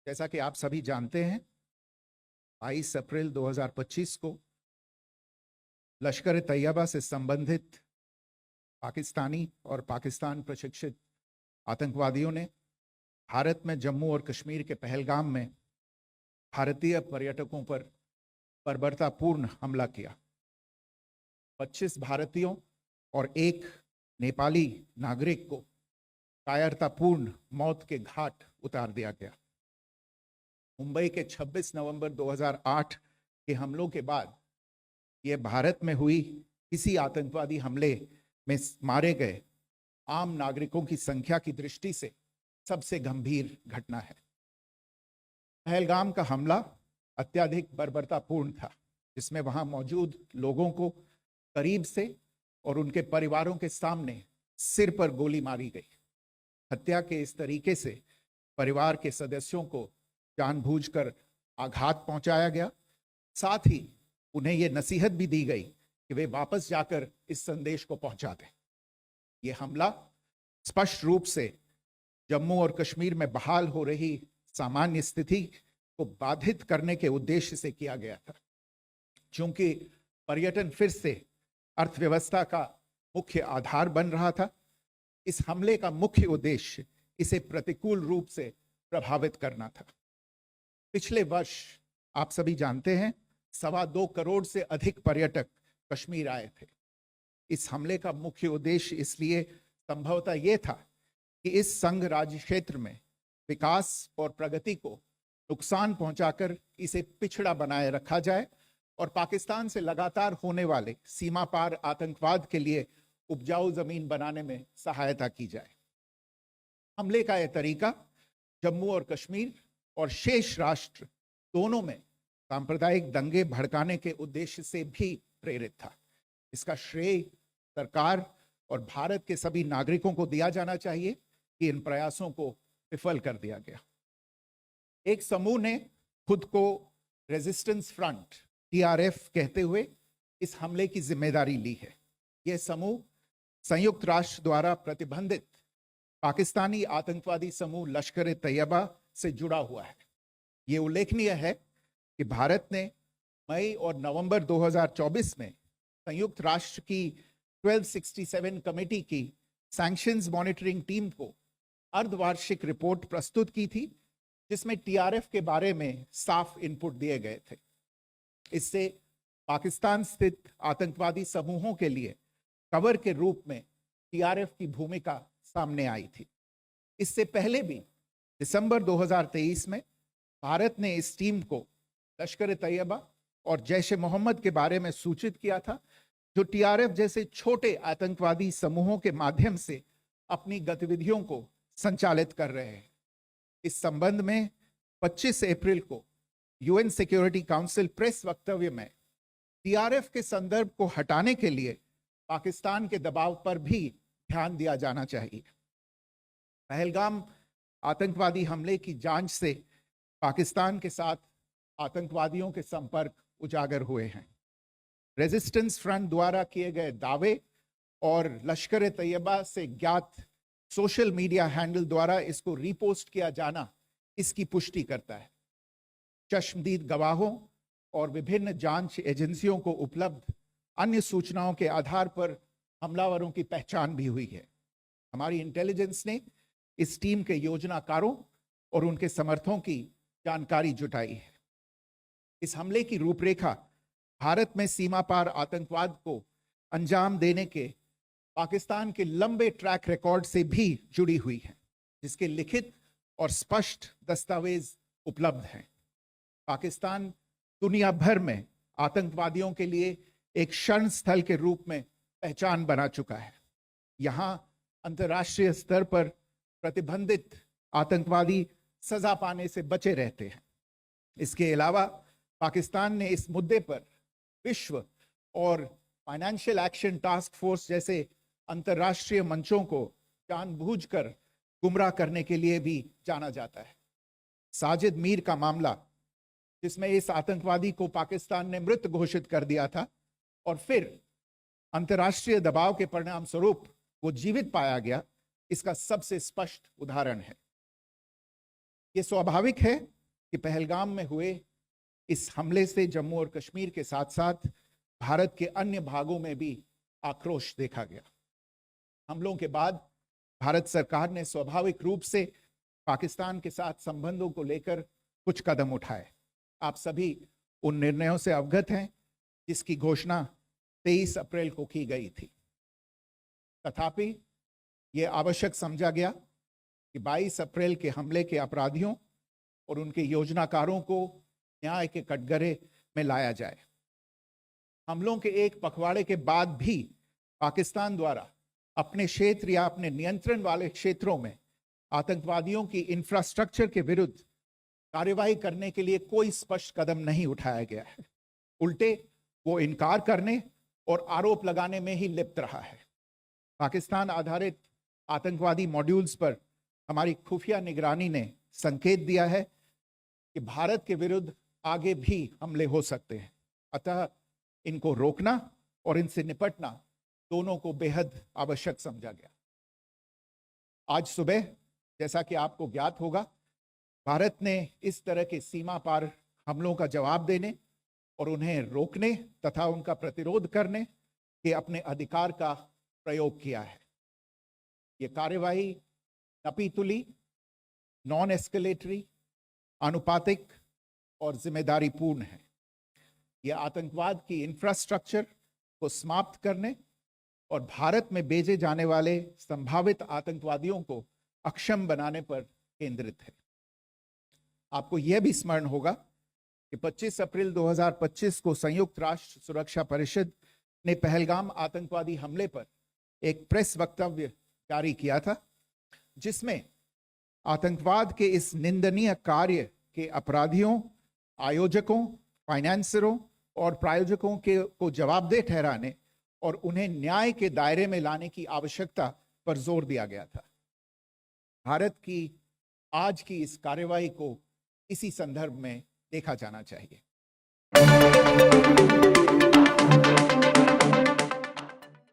जैसा कि आप सभी जानते हैं, 22 अप्रैल 2025 को लश्कर तैयबा से संबंधित पाकिस्तानी और पाकिस्तान प्रशिक्षित आतंकवादियों ने भारत में जम्मू और कश्मीर के पहलगाम में भारतीय पर्यटकों पर बर्बरतापूर्ण हमला किया। 25 भारतीयों और एक नेपाली नागरिक को कायरतापूर्ण मौत के घाट उतार दिया गया। मुंबई के 26 नवंबर 2008 के हमलों के बाद यह भारत में हुई किसी आतंकवादी हमले में मारे गए आम नागरिकों की संख्या की दृष्टि से सबसे गंभीर घटना है। पहलगाम का हमला अत्यधिक बर्बरतापूर्ण था, जिसमें वहां मौजूद लोगों को करीब से और उनके परिवारों के सामने सिर पर गोली मारी गई। हत्या के इस तरीके से परिवार के सदस्यों को जानबूझकर आघात पहुंचाया गया। साथ ही उन्हें यह नसीहत भी दी गई कि वे वापस जाकर इस संदेश को पहुंचा दें। यह हमला स्पष्ट रूप से जम्मू और कश्मीर में बहाल हो रही सामान्य स्थिति को बाधित करने के उद्देश्य से किया गया था। चूंकि पर्यटन फिर से अर्थव्यवस्था का मुख्य आधार बन रहा था, इस हमले का मुख्य उद्देश्य इसे प्रतिकूल रूप से प्रभावित करना था। पिछले वर्ष आप सभी जानते हैं 2.25 करोड़ से अधिक पर्यटक कश्मीर आए थे। इस हमले का मुख्य उद्देश्य इसलिए संभवतः यह था कि इस संघ राज्य क्षेत्र में विकास और प्रगति को नुकसान पहुंचाकर इसे पिछड़ा बनाए रखा जाए और पाकिस्तान से लगातार होने वाले सीमा पार आतंकवाद के लिए उपजाऊ जमीन बनाने में सहायता की जाए। हमले का यह तरीका जम्मू और कश्मीर और शेष राष्ट्र दोनों में सांप्रदायिक दंगे भड़काने के उद्देश्य से भी प्रेरित था। इसका श्रेय सरकार और भारत के सभी नागरिकों को दिया जाना चाहिए कि इन प्रयासों को विफल कर दिया गया। एक समूह ने खुद को रेजिस्टेंस फ्रंट TRF कहते हुए इस हमले की जिम्मेदारी ली है। यह समूह संयुक्त राष्ट्र द्वारा प्रतिबंधित पाकिस्तानी आतंकवादी समूह लश्कर तैयबा से जुड़ा हुआ है। यह उल्लेखनीय है कि भारत ने मई और नवंबर 2024 में संयुक्त राष्ट्र की 1267 कमेटी की सैंक्शंस मॉनिटरिंग टीम को अर्धवार्षिक रिपोर्ट प्रस्तुत की थी, जिसमें TRF के बारे में साफ इनपुट दिए गए थे। इससे पाकिस्तान स्थित आतंकवादी समूहों के लिए कवर के रूप में TRF की भूमिका सामने आई थी। इससे पहले भी दिसंबर 2023 में भारत ने इस टीम को लश्कर तैयबा और जैश ए मोहम्मद के बारे में सूचित किया था, जो TRF जैसे छोटे आतंकवादी समूहों के माध्यम से अपनी गतिविधियों को संचालित कर रहे हैं। इस संबंध में 25 अप्रैल को UN सिक्योरिटी काउंसिल प्रेस वक्तव्य में TRF के संदर्भ को हटाने के लिए पाकिस्तान के दबाव पर भी ध्यान दिया जाना चाहिए। पहलगाम आतंकवादी हमले की जांच से पाकिस्तान के साथ आतंकवादियों के संपर्क उजागर हुए हैं। रेजिस्टेंस फ्रंट द्वारा किए गए दावे और लश्कर तैयबा से ज्ञात सोशल मीडिया हैंडल द्वारा इसको रीपोस्ट किया जाना इसकी पुष्टि करता है। चश्मदीद गवाहों और विभिन्न जांच एजेंसियों को उपलब्ध अन्य सूचनाओं के आधार पर हमलावरों की पहचान भी हुई है। हमारी इंटेलिजेंस ने इस टीम के योजनाकारों और उनके समर्थकों की जानकारी जुटाई है। इस हमले की रूपरेखा भारत में सीमा पार आतंकवाद को अंजाम देने के पाकिस्तान के लंबे ट्रैक रिकॉर्ड से भी जुड़ी हुई है, जिसके लिखित और स्पष्ट दस्तावेज उपलब्ध हैं। पाकिस्तान दुनिया भर में आतंकवादियों के लिए एक शरण स्थल के रूप में पहचान बना चुका है। यहाँ अंतर्राष्ट्रीय स्तर पर प्रतिबंधित आतंकवादी सजा पाने से बचे रहते हैं। इसके अलावा पाकिस्तान ने इस मुद्दे पर विश्व और फाइनेंशियल एक्शन टास्क फोर्स जैसे अंतर्राष्ट्रीय मंचों को जानबूझकर गुमराह करने के लिए भी जाना जाता है। साजिद मीर का मामला, जिसमें इस आतंकवादी को पाकिस्तान ने मृत घोषित कर दिया था और फिर अंतर्राष्ट्रीय दबाव के परिणाम स्वरूप वो जीवित पाया गया, इसका सबसे स्पष्ट उदाहरण है। ये स्वाभाविक है कि पहलगाम में हुए इस हमले से जम्मू और कश्मीर के साथ साथ भारत के अन्य भागों में भी आक्रोश देखा गया। हमलों के बाद भारत सरकार ने स्वाभाविक रूप से पाकिस्तान के साथ संबंधों को लेकर कुछ कदम उठाए। आप सभी उन निर्णयों से अवगत हैं जिसकी घोषणा 23 अप्रैल को की गई थी। तथापि यह आवश्यक समझा गया कि 22 अप्रैल के हमले के अपराधियों और उनके योजनाकारों को न्याय के कटघरे में लाया जाए। हमलों के एक पखवाड़े के बाद भी पाकिस्तान द्वारा अपने क्षेत्र या अपने नियंत्रण वाले क्षेत्रों में आतंकवादियों की इंफ्रास्ट्रक्चर के विरुद्ध कार्यवाही करने के लिए कोई स्पष्ट कदम नहीं उठाया गया है। उल्टे वो इनकार करने और आरोप लगाने में ही लिप्त रहा है। पाकिस्तान आधारित आतंकवादी मॉड्यूल्स पर हमारी खुफिया निगरानी ने संकेत दिया है कि भारत के विरुद्ध आगे भी हमले हो सकते हैं। अतः इनको रोकना और इनसे निपटना दोनों को बेहद आवश्यक समझा गया। आज सुबह, जैसा कि आपको ज्ञात होगा, भारत ने इस तरह के सीमा पार हमलों का जवाब देने और उन्हें रोकने तथा उनका प्रतिरोध करने के अपने अधिकार का प्रयोग किया है। ये कार्यवाही नपीतुली, नॉन एस्केलेटरी, आनुपातिक और जिम्मेदारीपूर्ण है। यह आतंकवाद की इंफ्रास्ट्रक्चर को समाप्त करने और भारत में भेजे जाने वाले संभावित आतंकवादियों को अक्षम बनाने पर केंद्रित है। आपको यह भी स्मरण होगा कि 25 अप्रैल 2025 को संयुक्त राष्ट्र सुरक्षा परिषद ने पहलगाम आतंकवादी हमले पर एक प्रेस वक्तव्य जारी किया था, जिसमें आतंकवाद के इस निंदनीय कार्य के अपराधियों, आयोजकों, फाइनेंसरों और प्रायोजकों को जवाबदेह ठहराने और उन्हें न्याय के दायरे में लाने की आवश्यकता पर जोर दिया गया था। भारत की आज की इस कार्यवाही को इसी संदर्भ में देखा जाना चाहिए।